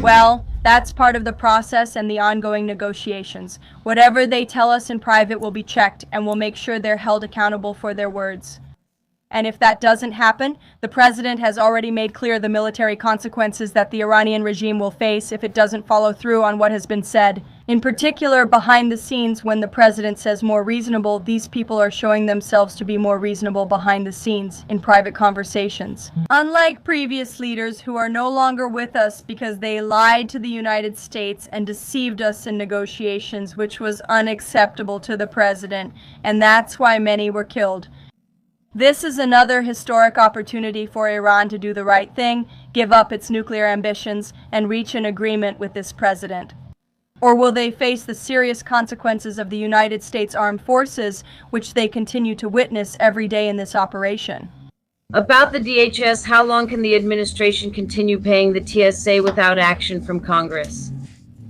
Well, that's part of the process and the ongoing negotiations. Whatever they tell us in private will be checked, and we'll make sure they're held accountable for their words. And if that doesn't happen, the president has already made clear the military consequences that the Iranian regime will face if it doesn't follow through on what has been said. In particular, behind the scenes, when the president says more reasonable, these people are showing themselves to be more reasonable behind the scenes in private conversations. Unlike previous leaders who are no longer with us because they lied to the United States and deceived us in negotiations, which was unacceptable to the president, and that's why many were killed. This is another historic opportunity for Iran to do the right thing, give up its nuclear ambitions, and reach an agreement with this president. Or will they face the serious consequences of the United States Armed Forces, which they continue to witness every day in this operation? About the DHS, how long can the administration continue paying the TSA without action from Congress?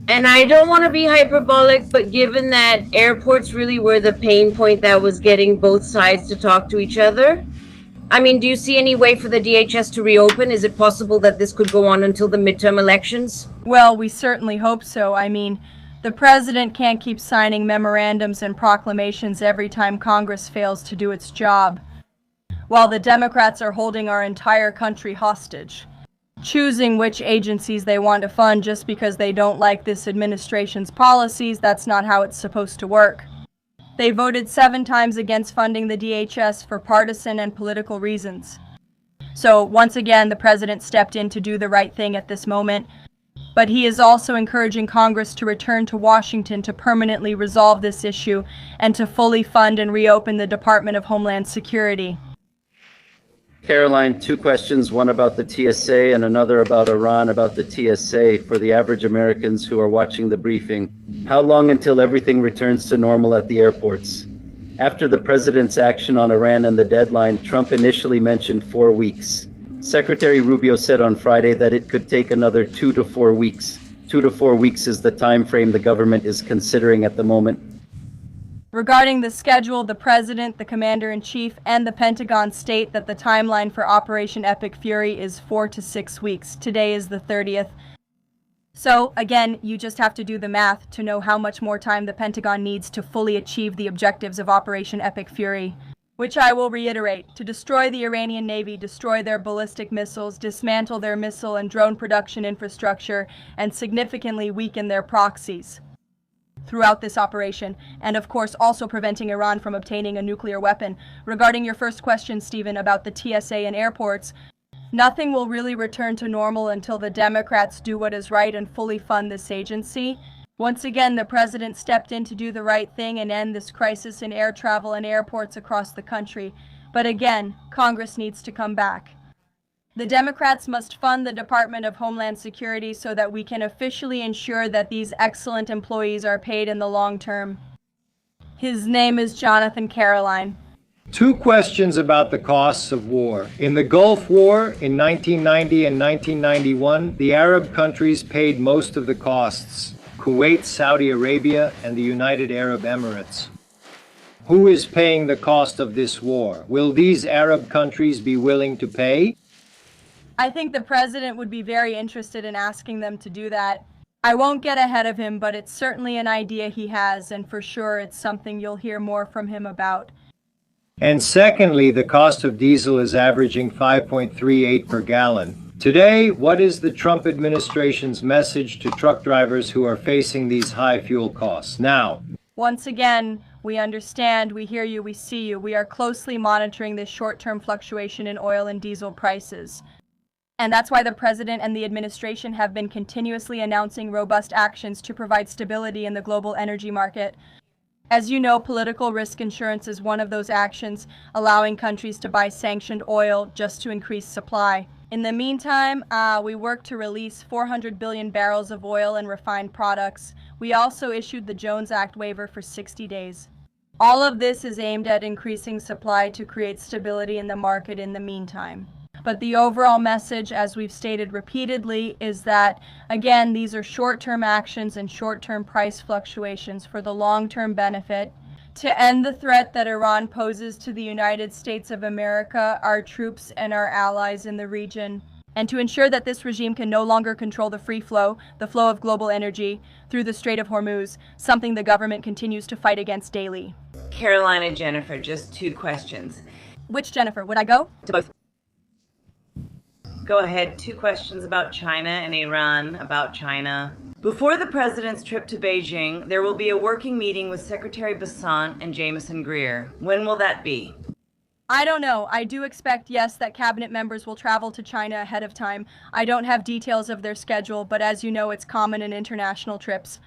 And I don't want to be hyperbolic, but given that airports really were the pain point that was getting both sides to talk to each other, I mean, do you see any way for the DHS to reopen? Is it possible that this could go on until the midterm elections? Well, we certainly hope so. I mean, the president can't keep signing memorandums and proclamations every time Congress fails to do its job, while the Democrats are holding our entire country hostage, choosing which agencies they want to fund just because they don't like this administration's policies. That's not how it's supposed to work. They voted 7 times against funding the DHS for partisan and political reasons. So once again, the president stepped in to do the right thing at this moment, but he is also encouraging Congress to return to Washington to permanently resolve this issue and to fully fund and reopen the Department of Homeland Security. Caroline, 2 questions, one about the TSA and another about Iran about the TSA for the average Americans who are watching the briefing. How long until everything returns to normal at the airports? After the president's action on Iran and the deadline, Trump initially mentioned 4 weeks. Secretary Rubio said on Friday that it could take another 2 to 4 weeks. 2 to 4 weeks is the time frame the government is considering at the moment. Regarding the schedule, the president, the commander-in-chief, and the Pentagon state that the timeline for Operation Epic Fury is 4 to 6 weeks. Today is the 30th. So, again, you just have to do the math to know how much more time the Pentagon needs to fully achieve the objectives of Operation Epic Fury, which I will reiterate: to destroy the Iranian Navy, destroy their ballistic missiles, dismantle their missile and drone production infrastructure, and significantly weaken their proxies throughout this operation, and of course also preventing Iran from obtaining a nuclear weapon. Regarding your first question, Stephen, about the TSA and airports, nothing will really return to normal until the Democrats do what is right and fully fund this agency. Once again, the president stepped in to do the right thing and end this crisis in air travel and airports across the country. But again, Congress needs to come back. The Democrats must fund the Department of Homeland Security so that we can officially ensure that these excellent employees are paid in the long term. His name is Jonathan Caroline. 2 questions about the costs of war. In the Gulf War in 1990 and 1991, the Arab countries paid most of the costs: Kuwait, Saudi Arabia, and the United Arab Emirates. Who is paying the cost of this war? Will these Arab countries be willing to pay? I think the president would be very interested in asking them to do that. I won't get ahead of him, but it's certainly an idea he has, and for sure it's something you'll hear more from him about. And secondly, the cost of diesel is averaging 5.38 per gallon. Today, what is the Trump administration's message to truck drivers who are facing these high fuel costs now? Once again, we understand, we hear you, we see you. We are closely monitoring this short-term fluctuation in oil and diesel prices. And that's why the president and the administration have been continuously announcing robust actions to provide stability in the global energy market. As you know, political risk insurance is one of those actions, allowing countries to buy sanctioned oil just to increase supply. In the meantime, we work to release 400 billion barrels of oil and refined products. We also issued the Jones Act waiver for 60 days. All of this is aimed at increasing supply to create stability in the market in the meantime. But the overall message, as we've stated repeatedly, is that, again, these are short-term actions and short-term price fluctuations for the long-term benefit. To end the threat that Iran poses to the United States of America, our troops, and our allies in the region, and to ensure that this regime can no longer control the flow of global energy through the Strait of Hormuz, something the government continues to fight against daily. Carolina, Jennifer, just 2 questions. Which Jennifer? Would I go? To both. Go ahead. 2 questions about China and Iran, about China. Before the president's trip to Beijing, there will be a working meeting with Secretary Besant and Jameson Greer. When will that be? I don't know. I do expect, yes, that cabinet members will travel to China ahead of time. I don't have details of their schedule, but as you know, it's common in international trips.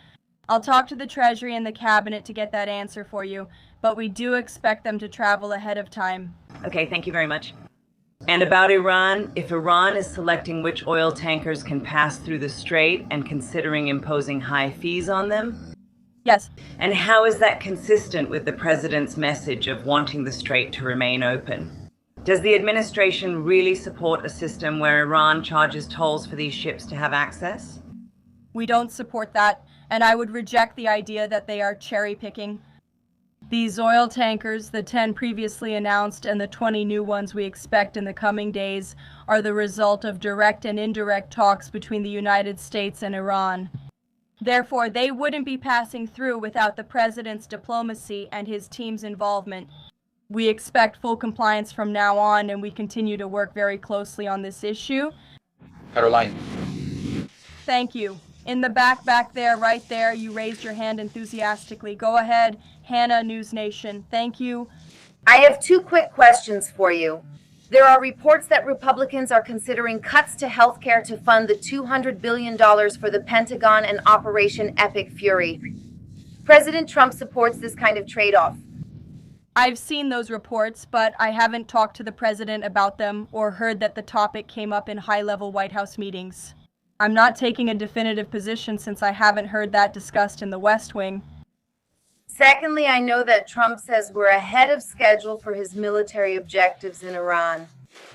I'll talk to the Treasury and the cabinet to get that answer for you, but we do expect them to travel ahead of time. Okay, thank you very much. And about Iran, if Iran is selecting which oil tankers can pass through the Strait and considering imposing high fees on them? Yes. And how is that consistent with the president's message of wanting the Strait to remain open? Does the administration really support a system where Iran charges tolls for these ships to have access? We don't support that, and I would reject the idea that they are cherry-picking. These oil tankers, the 10 previously announced and the 20 new ones we expect in the coming days, are the result of direct and indirect talks between the United States and Iran. Therefore, they wouldn't be passing through without the president's diplomacy and his team's involvement. We expect full compliance from now on, and we continue to work very closely on this issue. Caroline. Thank you. In the back there, right there, you raised your hand enthusiastically. Go ahead, Hannah, News Nation. Thank you. I have 2 quick questions for you. There are reports that Republicans are considering cuts to healthcare to fund the $200 billion for the Pentagon and Operation Epic Fury. President Trump supports this kind of trade-off. I've seen those reports, but I haven't talked to the president about them or heard that the topic came up in high-level White House meetings. I'm not taking a definitive position since I haven't heard that discussed in the West Wing. Secondly, I know that Trump says we're ahead of schedule for his military objectives in Iran.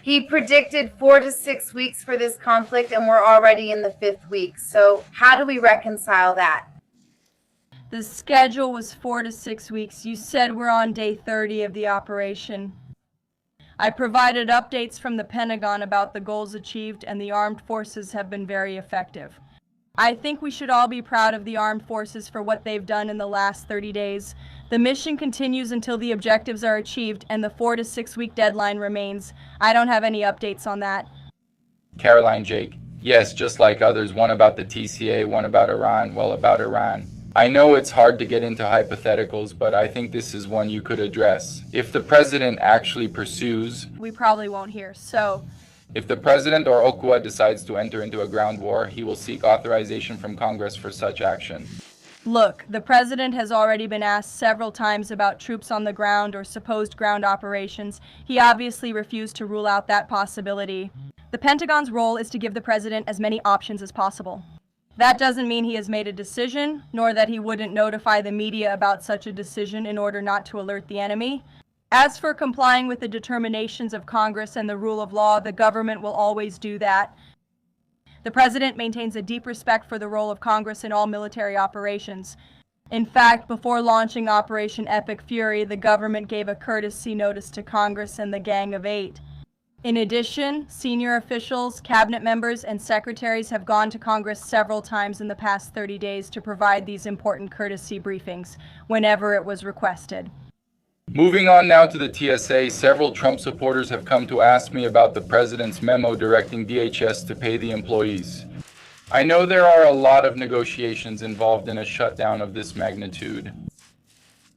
He predicted 4 to 6 weeks for this conflict, and we're already in the 5th week. So how do we reconcile that? The schedule was 4 to 6 weeks. You said we're on day 30 of the operation. I provided updates from the Pentagon about the goals achieved, and the armed forces have been very effective. I think we should all be proud of the armed forces for what they've done in the last 30 days. The mission continues until the objectives are achieved, and the 4 to 6 week deadline remains. I don't have any updates on that. Caroline, Jake. Yes, just like others, one about the TCA, one about Iran. Well, about Iran. I know it's hard to get into hypotheticals, but I think this is one you could address. If the president actually pursues... We probably won't hear, so... If the president or Okwa decides to enter into a ground war, he will seek authorization from Congress for such action. Look, the president has already been asked several times about troops on the ground or supposed ground operations. He obviously refused to rule out that possibility. The Pentagon's role is to give the president as many options as possible. That doesn't mean he has made a decision, nor that he wouldn't notify the media about such a decision in order not to alert the enemy. As for complying with the determinations of Congress and the rule of law, the government will always do that. The president maintains a deep respect for the role of Congress in all military operations. In fact, before launching Operation Epic Fury, the government gave a courtesy notice to Congress and the Gang of Eight. In addition, senior officials, cabinet members, and secretaries have gone to Congress several times in the past 30 days to provide these important courtesy briefings, whenever it was requested. Moving on now to the TSA, several Trump supporters have come to ask me about the president's memo directing DHS to pay the employees. I know there are a lot of negotiations involved in a shutdown of this magnitude.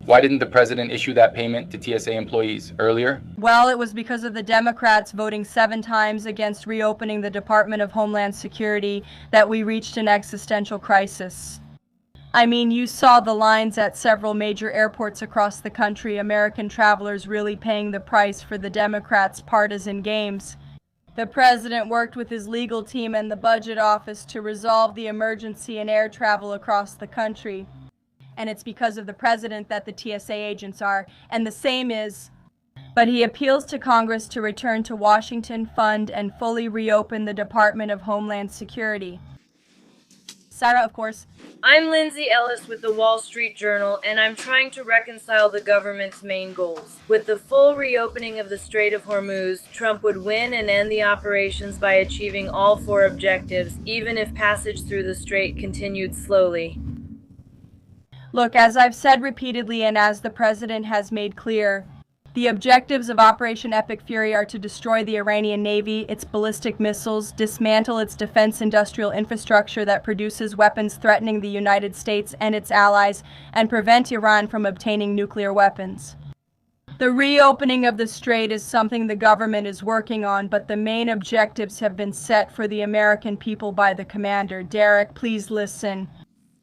Why didn't the president issue that payment to TSA employees earlier? Well, it was because of the Democrats voting 7 times against reopening the Department of Homeland Security that we reached an existential crisis. I mean, you saw the lines at several major airports across the country, American travelers really paying the price for the Democrats' partisan games. The president worked with his legal team and the budget office to resolve the emergency in air travel across the country. And it's because of the president that the TSA agents are, and the same is... But he appeals to Congress to return to Washington, fund, and fully reopen the Department of Homeland Security. Sarah, of course. I'm Lindsay Ellis with the Wall Street Journal, and I'm trying to reconcile the government's main goals. With the full reopening of the Strait of Hormuz, Trump would win and end the operations by achieving all 4 objectives, even if passage through the strait continued slowly. Look, as I've said repeatedly and as the president has made clear, the objectives of Operation Epic Fury are to destroy the Iranian Navy, its ballistic missiles, dismantle its defense industrial infrastructure that produces weapons threatening the United States and its allies, and prevent Iran from obtaining nuclear weapons. The reopening of the strait is something the government is working on, but the main objectives have been set for the American people by the commander. Derek, please listen.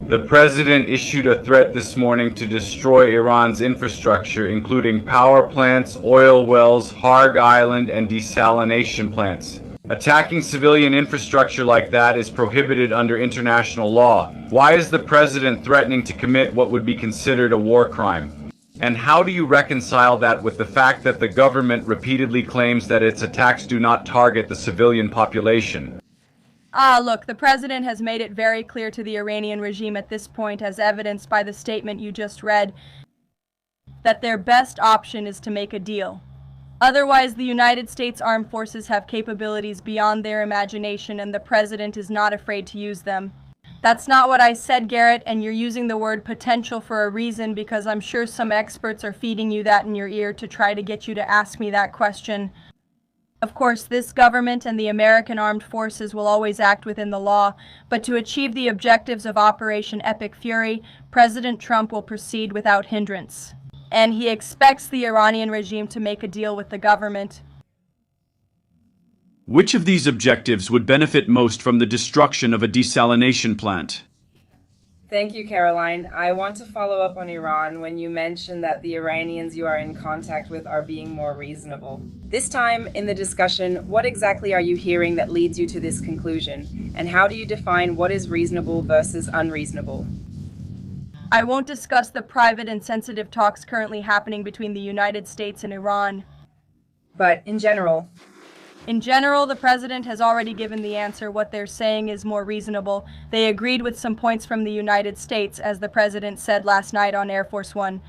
The president issued a threat this morning to destroy Iran's infrastructure, including power plants, oil wells, Harg Island, and desalination plants. Attacking civilian infrastructure like that is prohibited under international law. Why is the president threatening to commit what would be considered a war crime? And how do you reconcile that with the fact that the government repeatedly claims that its attacks do not target the civilian population? Look, the president has made it very clear to the Iranian regime at this point, as evidenced by the statement you just read, that their best option is to make a deal. Otherwise, the United States Armed Forces have capabilities beyond their imagination, and the president is not afraid to use them. That's not what I said, Garrett, and you're using the word potential for a reason, because I'm sure some experts are feeding you that in your ear to try to get you to ask me that question. Of course, this government and the American Armed Forces will always act within the law, but to achieve the objectives of Operation Epic Fury, President Trump will proceed without hindrance. And he expects the Iranian regime to make a deal with the government. Which of these objectives would benefit most from the destruction of a desalination plant? Thank you, Caroline. I want to follow up on Iran when you mentioned that the Iranians you are in contact with are being more reasonable. This time in the discussion, what exactly are you hearing that leads you to this conclusion? And how do you define what is reasonable versus unreasonable? I won't discuss the private and sensitive talks currently happening between the United States and Iran. But in general, the president has already given the answer. What they're saying is more reasonable. They agreed with some points from the United States, as the president said last night on Air Force One.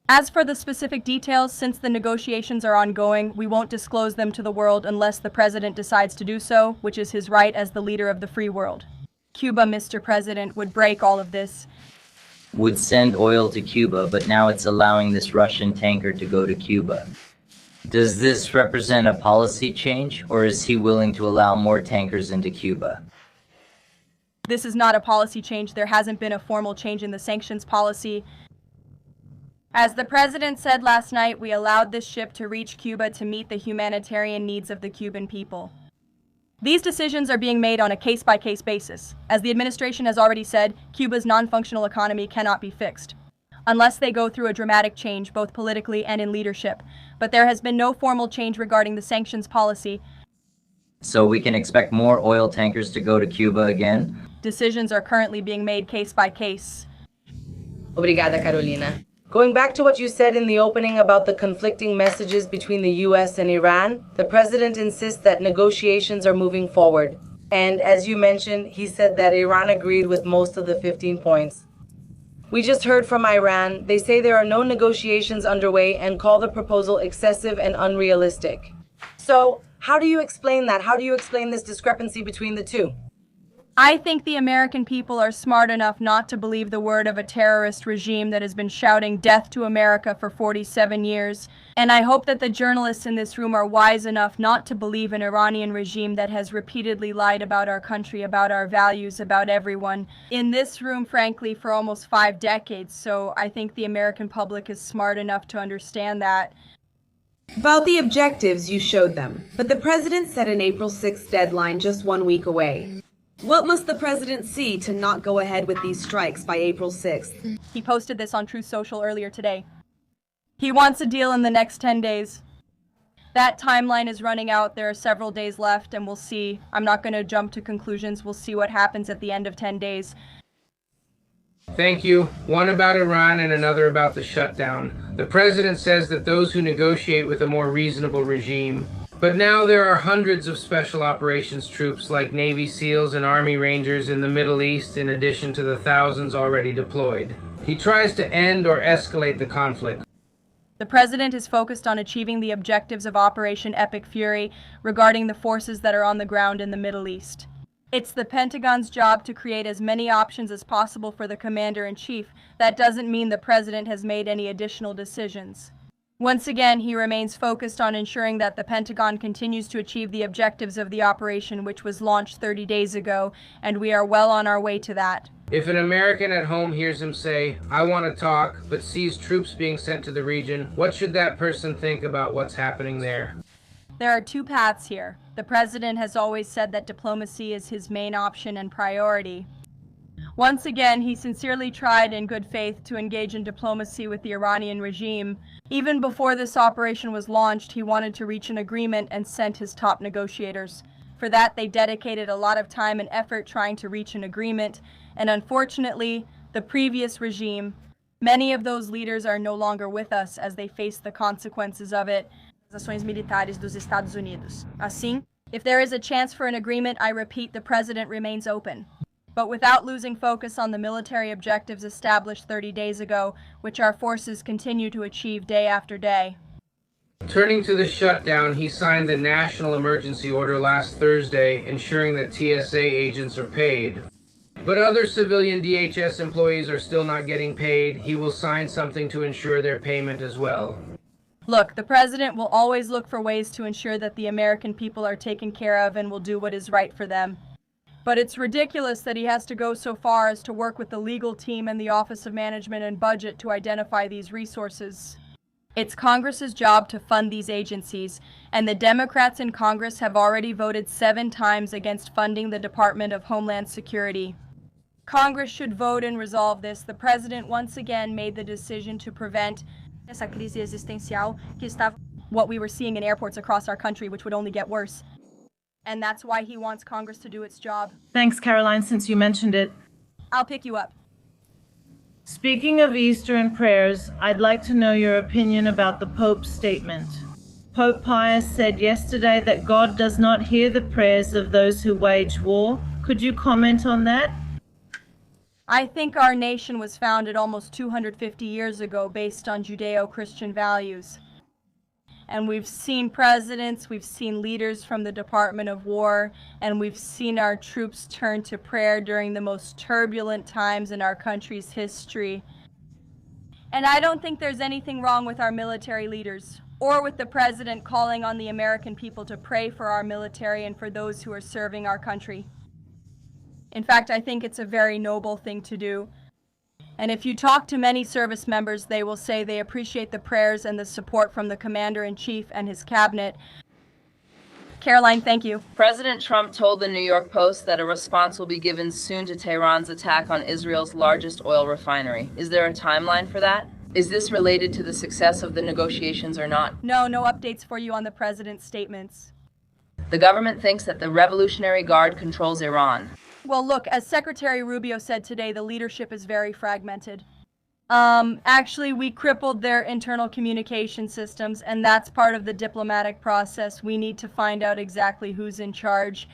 As for the specific details, since the negotiations are ongoing, we won't disclose them to the world unless the president decides to do so, which is his right as the leader of the free world. Cuba, Mr. President, would break all of this. Would send oil to Cuba, but now it's allowing this Russian tanker to go to Cuba. Does this represent a policy change, or is he willing to allow more tankers into Cuba? This is not a policy change. There hasn't been a formal change in the sanctions policy. As the president said last night, we allowed this ship to reach Cuba to meet the humanitarian needs of the Cuban people. These decisions are being made on a case-by-case basis. As the administration has already said, Cuba's non-functional economy cannot be fixed unless they go through a dramatic change, both politically and in leadership. But there has been no formal change regarding the sanctions policy. So we can expect more oil tankers to go to Cuba again? Decisions are currently being made case by case. Obrigada, Carolina. Going back to what you said in the opening about the conflicting messages between the US and Iran, the president insists that negotiations are moving forward. And as you mentioned, he said that Iran agreed with most of the 15 points. We just heard from Iran. They say there are no negotiations underway and call the proposal excessive and unrealistic. So, how do you explain that? How do you explain this discrepancy between the two? I think the American people are smart enough not to believe the word of a terrorist regime that has been shouting death to America for 47 years. And I hope that the journalists in this room are wise enough not to believe an Iranian regime that has repeatedly lied about our country, about our values, about everyone. In this room, frankly, for almost 5 decades. So I think the American public is smart enough to understand that. About the objectives, you showed them. But the president set an April 6th deadline just 1 week away. What must the president see to not go ahead with these strikes by April 6th? He posted this on Truth Social earlier today. He wants a deal in the next 10 days. That timeline is running out. There are several days left, and we'll see. I'm not going to jump to conclusions. We'll see what happens at the end of 10 days. Thank you. One about Iran and another about the shutdown. The president says that those who negotiate with a more reasonable regime But now there are hundreds of special operations troops like Navy SEALs and Army Rangers in the Middle East in addition to the thousands already deployed. He tries to end or escalate the conflict. The president is focused on achieving the objectives of Operation Epic Fury regarding the forces that are on the ground in the Middle East. It's the Pentagon's job to create as many options as possible for the commander-in-chief. That doesn't mean the president has made any additional decisions. Once again, he remains focused on ensuring that the Pentagon continues to achieve the objectives of the operation, which was launched 30 days ago, and we are well on our way to that. If an American at home hears him say, "I want to talk," but sees troops being sent to the region, what should that person think about what's happening there? There are two paths here. The president has always said that diplomacy is his main option and priority. Once again, he sincerely tried in good faith to engage in diplomacy with the Iranian regime. Even before this operation was launched, he wanted to reach an agreement and sent his top negotiators. For that, they dedicated a lot of time and effort trying to reach an agreement, and unfortunately, the previous regime, many of those leaders are no longer with us as they face the consequences of it. As ações militares dos Estados Unidos. Assim, if there is a chance for an agreement, I repeat, the president remains open. But without losing focus on the military objectives established 30 days ago, which our forces continue to achieve day after day. Turning to the shutdown, he signed the National Emergency Order last Thursday, ensuring that TSA agents are paid. But other civilian DHS employees are still not getting paid. He will sign something to ensure their payment as well. Look, the president will always look for ways to ensure that the American people are taken care of and will do what is right for them. But it's ridiculous that he has to go so far as to work with the legal team and the Office of Management and Budget to identify these resources. It's Congress's job to fund these agencies, and the Democrats in Congress have already voted 7 times against funding the Department of Homeland Security. Congress should vote and resolve this. The president once again made the decision to prevent essa crise existencial que estava what we were seeing in airports across our country, which would only get worse. And that's why he wants Congress to do its job. Thanks, Caroline, since you mentioned it. I'll pick you up. Speaking of Easter and prayers, I'd like to know your opinion about the Pope's statement. Pope Pius said yesterday that God does not hear the prayers of those who wage war. Could you comment on that? I think our nation was founded almost 250 years ago based on Judeo-Christian values. And we've seen presidents, we've seen leaders from the Department of War, and we've seen our troops turn to prayer during the most turbulent times in our country's history. And I don't think there's anything wrong with our military leaders, or with the president calling on the American people to pray for our military and for those who are serving our country. In fact, I think it's a very noble thing to do. And if you talk to many service members, they will say they appreciate the prayers and the support from the Commander-in-Chief and his cabinet. Caroline, thank you. President Trump told the New York Post that a response will be given soon to Tehran's attack on Israel's largest oil refinery. Is there a timeline for that? Is this related to the success of the negotiations or not? No updates for you on the president's statements. The government thinks that the Revolutionary Guard controls Iran. Well, look, as Secretary Rubio said today, the leadership is very fragmented. Actually, we crippled their internal communication systems, and that's part of the diplomatic process. We need to find out exactly who's in charge.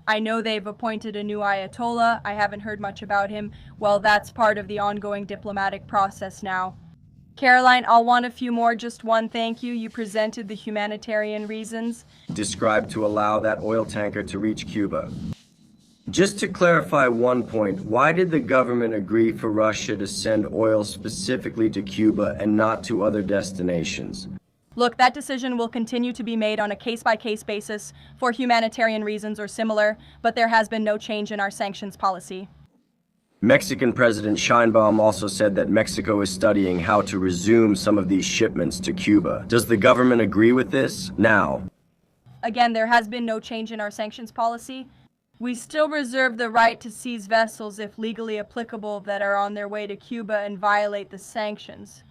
I know they've appointed a new Ayatollah. I haven't heard much about him. Well, that's part of the ongoing diplomatic process now. Caroline, I'll want a few more. Just one thank you. You presented the humanitarian reasons. Described to allow that oil tanker to reach Cuba. Just to clarify one point, why did the government agree for Russia to send oil specifically to Cuba and not to other destinations? Look, that decision will continue to be made on a case-by-case basis for humanitarian reasons or similar, but there has been no change in our sanctions policy. Mexican President Sheinbaum also said that Mexico is studying how to resume some of these shipments to Cuba. Does the government agree with this now? Again, there has been no change in our sanctions policy. We still reserve the right to seize vessels, if legally applicable, that are on their way to Cuba and violate the sanctions.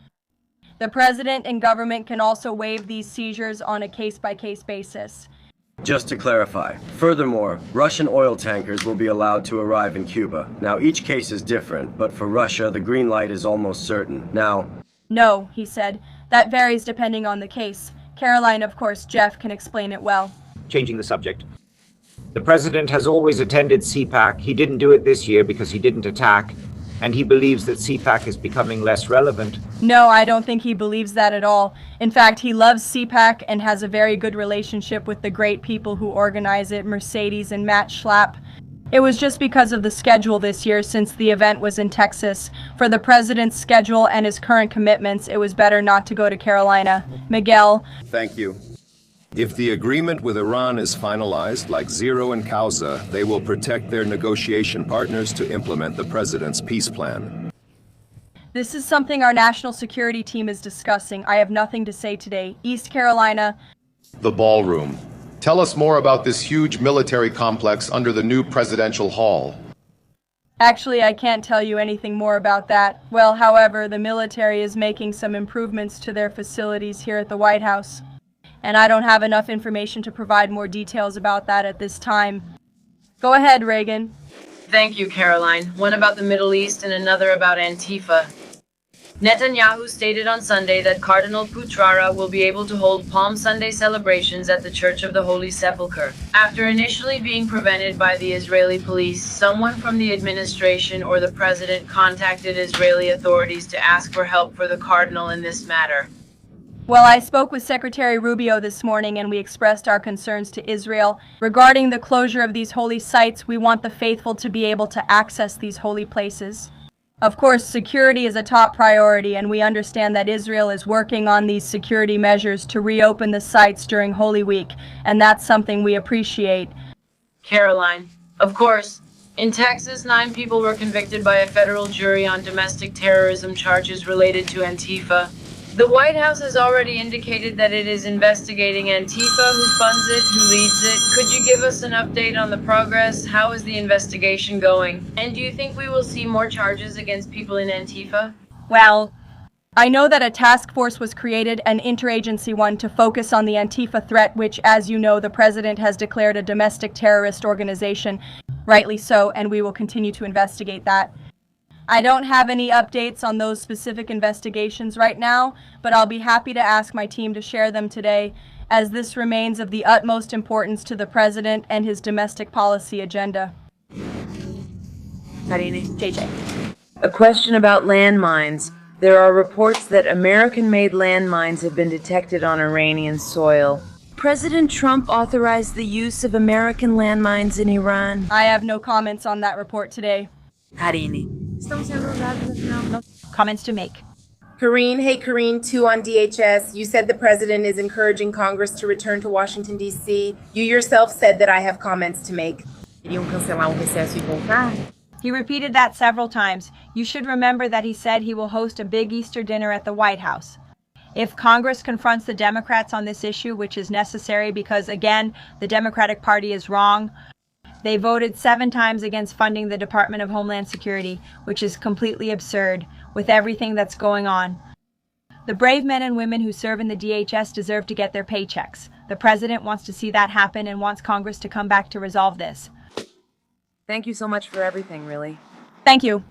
The president and government can also waive these seizures on a case-by-case basis. Just to clarify, furthermore, Russian oil tankers will be allowed to arrive in Cuba. Now, each case is different, but for Russia, the green light is almost certain. Now... No, he said. That varies depending on the case. Caroline, of course, Jeff can explain it well. Changing the subject. The president has always attended CPAC. He didn't do it this year because he didn't attack, and he believes that CPAC is becoming less relevant. No, I don't think he believes that at all. In fact, he loves CPAC and has a very good relationship with the great people who organize it, Mercedes and Matt Schlapp. It was just because of the schedule this year, since the event was in Texas. For the president's schedule and his current commitments, it was better not to go to Carolina. Miguel. Thank you. If the agreement with Iran is finalized, like Zero and Causa, they will protect their negotiation partners to implement the president's peace plan. This is something our national security team is discussing. I have nothing to say today. East Carolina. The ballroom. Tell us more about this huge military complex under the new presidential hall. Actually, I can't tell you anything more about that. Well, however, the military is making some improvements to their facilities here at the White House. And I don't have enough information to provide more details about that at this time. Go ahead, Reagan. Thank you, Caroline. One about the Middle East and another about Antifa. Netanyahu stated on Sunday that Cardinal Putrara will be able to hold Palm Sunday celebrations at the Church of the Holy Sepulchre. After initially being prevented by the Israeli police, someone from the administration or the president contacted Israeli authorities to ask for help for the cardinal in this matter. Well, I spoke with Secretary Rubio this morning and we expressed our concerns to Israel. Regarding the closure of these holy sites, we want the faithful to be able to access these holy places. Of course, security is a top priority, and we understand that Israel is working on these security measures to reopen the sites during Holy Week, and that's something we appreciate. Caroline, of course, in Texas, 9 people were convicted by a federal jury on domestic terrorism charges related to Antifa. The White House has already indicated that it is investigating Antifa, who funds it, who leads it. Could you give us an update on the progress? How is the investigation going? And do you think we will see more charges against people in Antifa? Well, I know that a task force was created, an interagency one, to focus on the Antifa threat, which, as you know, the president has declared a domestic terrorist organization. Rightly so, and we will continue to investigate that. I don't have any updates on those specific investigations right now, but I'll be happy to ask my team to share them today, as this remains of the utmost importance to the president and his domestic policy agenda. Karine. JJ. A question about landmines. There are reports that American-made landmines have been detected on Iranian soil. President Trump authorized the use of American landmines in Iran. I have no comments on that report today. Karine. Comments to make. Karine, hey Karine, 2 on DHS. You said the president is encouraging Congress to return to Washington, D.C. You yourself said that I have comments to make. He repeated that several times. You should remember that he said he will host a big Easter dinner at the White House. If Congress confronts the Democrats on this issue, which is necessary because, again, the Democratic Party is wrong, they voted 7 times against funding the Department of Homeland Security, which is completely absurd with everything that's going on. The brave men and women who serve in the DHS deserve to get their paychecks. The president wants to see that happen and wants Congress to come back to resolve this. Thank you so much for everything, really. Thank you.